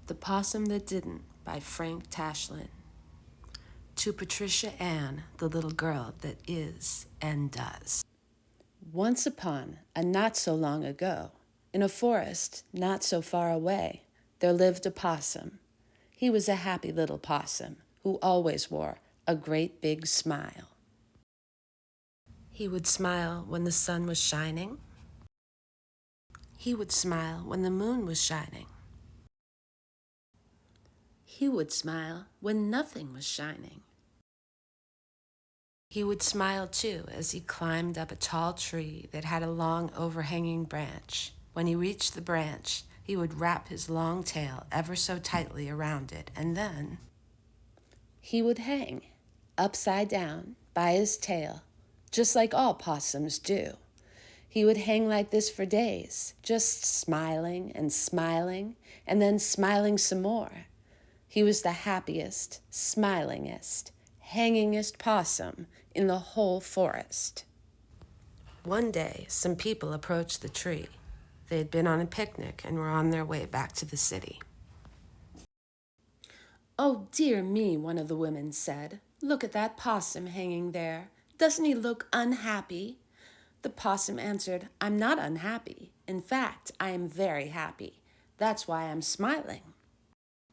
The Possum That Didn't by Frank Tashlin. To Patricia Ann, the little girl that is and does. Once upon a not so long ago, in a forest not so far away, there lived a possum. He was a happy little possum who always wore a great big smile. He would smile when the sun was shining. He would smile when the moon was shining. He would smile when nothing was shining. He would smile, too, as he climbed up a tall tree that had a long overhanging branch. When he reached the branch, he would wrap his long tail ever so tightly around it, and then he would hang upside down by his tail, just like all possums do. He would hang like this for days, just smiling, and then smiling some more. He was the happiest, smilingest, hangingest possum in the whole forest. One day, some people approached the tree. They had been on a picnic and were on their way back to the city. "Oh, dear me," one of the women said. "Look at that possum hanging there. Doesn't he look unhappy?" The possum answered, "I'm not unhappy. In fact, I am very happy. That's why I'm smiling."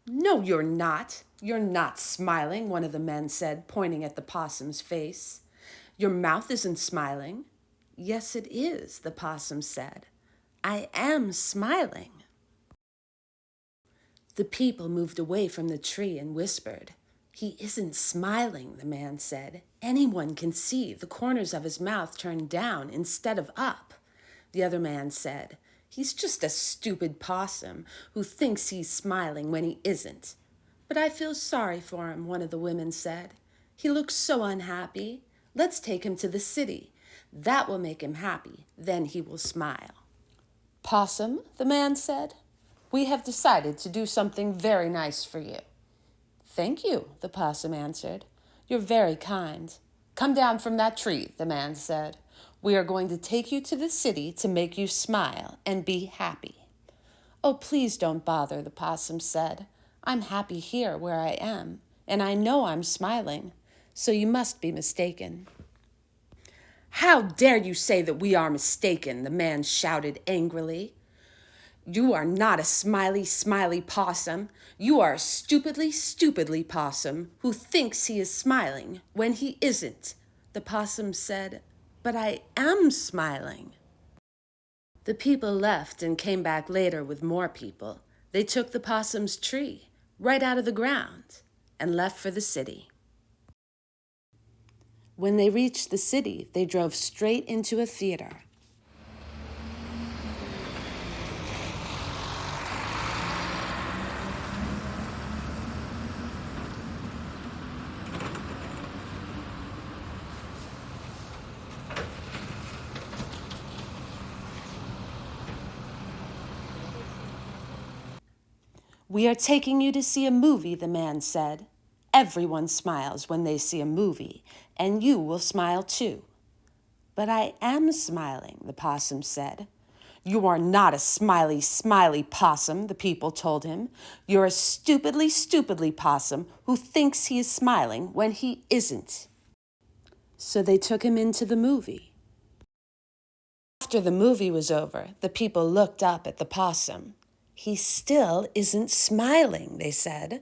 "No, you're not. You're not smiling," one of the men said, pointing at the possum's face. "Your mouth isn't smiling." "Yes, it is," the possum said. "I am smiling." The people moved away from the tree and whispered. "He isn't smiling," the man said. "Anyone can see the corners of his mouth turned down instead of up." The other man said, "He's just a stupid possum who thinks he's smiling when he isn't." "But I feel sorry for him," one of the women said. "He looks so unhappy. Let's take him to the city. That will make him happy. Then he will smile." "Possum," the man said, "we have decided to do something very nice for you." "Thank you," the possum answered. "You're very kind." "Come down from that tree," the man said. "We are going to take you to the city to make you smile and be happy." "Oh, please don't bother," the possum said. "I'm happy here where I am, and I know I'm smiling, so you must be mistaken." "How dare you say that we are mistaken?" the man shouted angrily. "You are not a smiley possum. You are a stupidly possum who thinks he is smiling when he isn't." The possum said, "But I am smiling." The people left and came back later with more people. They took the possum's tree right out of the ground and left for the city. When they reached the city, they drove straight into a theater. "We are taking you to see a movie," the man said. "Everyone smiles when they see a movie, and you will smile too." "But I am smiling," the possum said. "You are not a smiley possum," the people told him. "You're a stupidly possum who thinks he is smiling when he isn't." So they took him into the movie. After the movie was over, the people looked up at the possum. "He still isn't smiling," they said.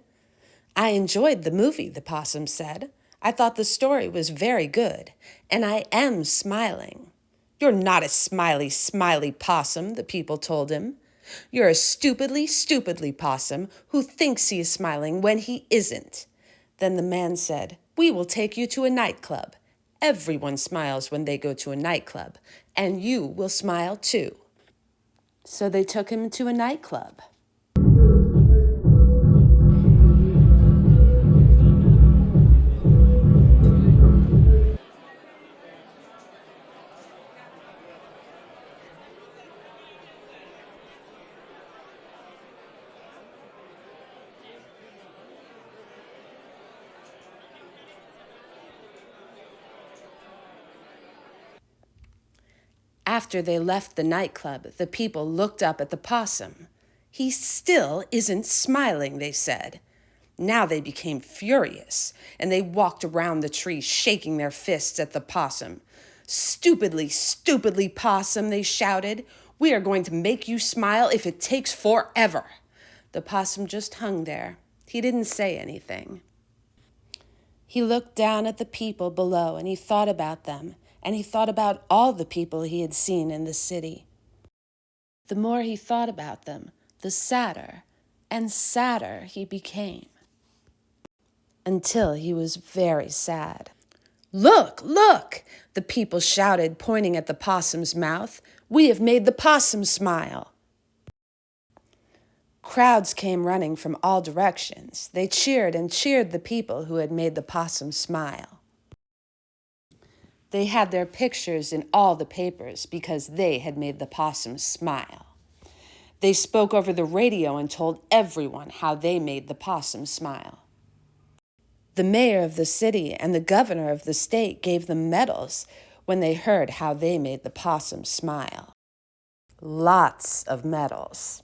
"I enjoyed the movie," the possum said. "I thought the story was very good, and I am smiling." "You're not a smiley possum," the people told him. "You're a stupidly possum who thinks he is smiling when he isn't." Then the man said, "We will take you to a nightclub. Everyone smiles when they go to a nightclub, and you will smile too." So they took him to a nightclub. After they left the nightclub, the people looked up at the possum. He still isn't smiling, they said. Now they became furious, and they walked around the tree shaking their fists at the possum. Stupidly, stupidly, Possum, they shouted. We are going to make you smile if it takes forever. The possum just hung there. He didn't say anything. He looked down at the people below, and he thought about them, and he thought about all the people he had seen in the city. The more he thought about them, the sadder and sadder he became, until he was very sad. Look, look, the people shouted, pointing at the possum's mouth. We have made the possum smile. Crowds came running from all directions. They cheered and cheered the people who had made the possum smile. They had their pictures in all the papers because they had made the possum smile. They spoke over the radio and told everyone how they made the possum smile. The mayor of the city and the governor of the state gave them medals when they heard how they made the possum smile. Lots of medals.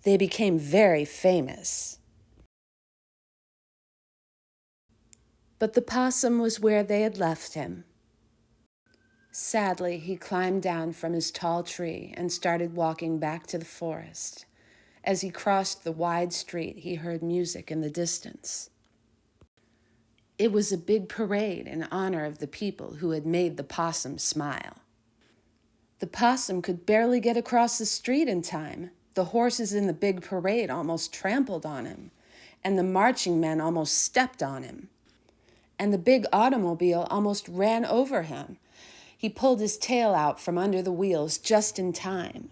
They became very famous. But the possum was where they had left him. Sadly, he climbed down from his tall tree and started walking back to the forest. As he crossed the wide street, he heard music in the distance. It was a big parade in honor of the people who had made the possum smile. The possum could barely get across the street in time. The horses in the big parade almost trampled on him, and the marching men almost stepped on him, and the big automobile almost ran over him. He pulled his tail out from under the wheels just in time.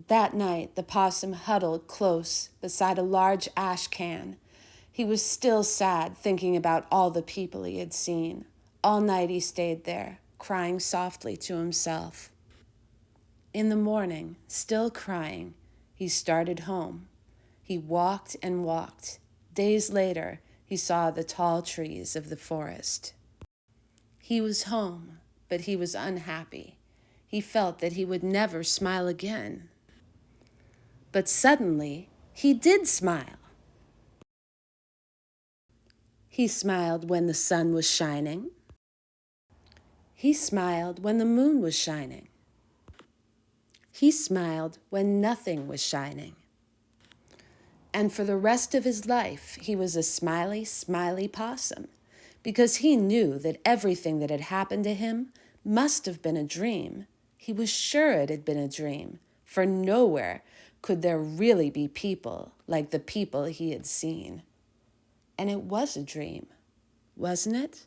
That night, the possum huddled close beside a large ash can. He was still sad, thinking about all the people he had seen. All night he stayed there, crying softly to himself. In the morning, still crying, he started home. He walked and walked. Days later, he saw the tall trees of the forest. He was home, but he was unhappy. He felt that he would never smile again. But suddenly, he did smile. He smiled when the sun was shining. He smiled when the moon was shining. He smiled when nothing was shining. And for the rest of his life, he was a smiley, smiley possum, because he knew that everything that had happened to him must have been a dream. He was sure it had been a dream, for nowhere could there really be people like the people he had seen. And it was a dream, wasn't it?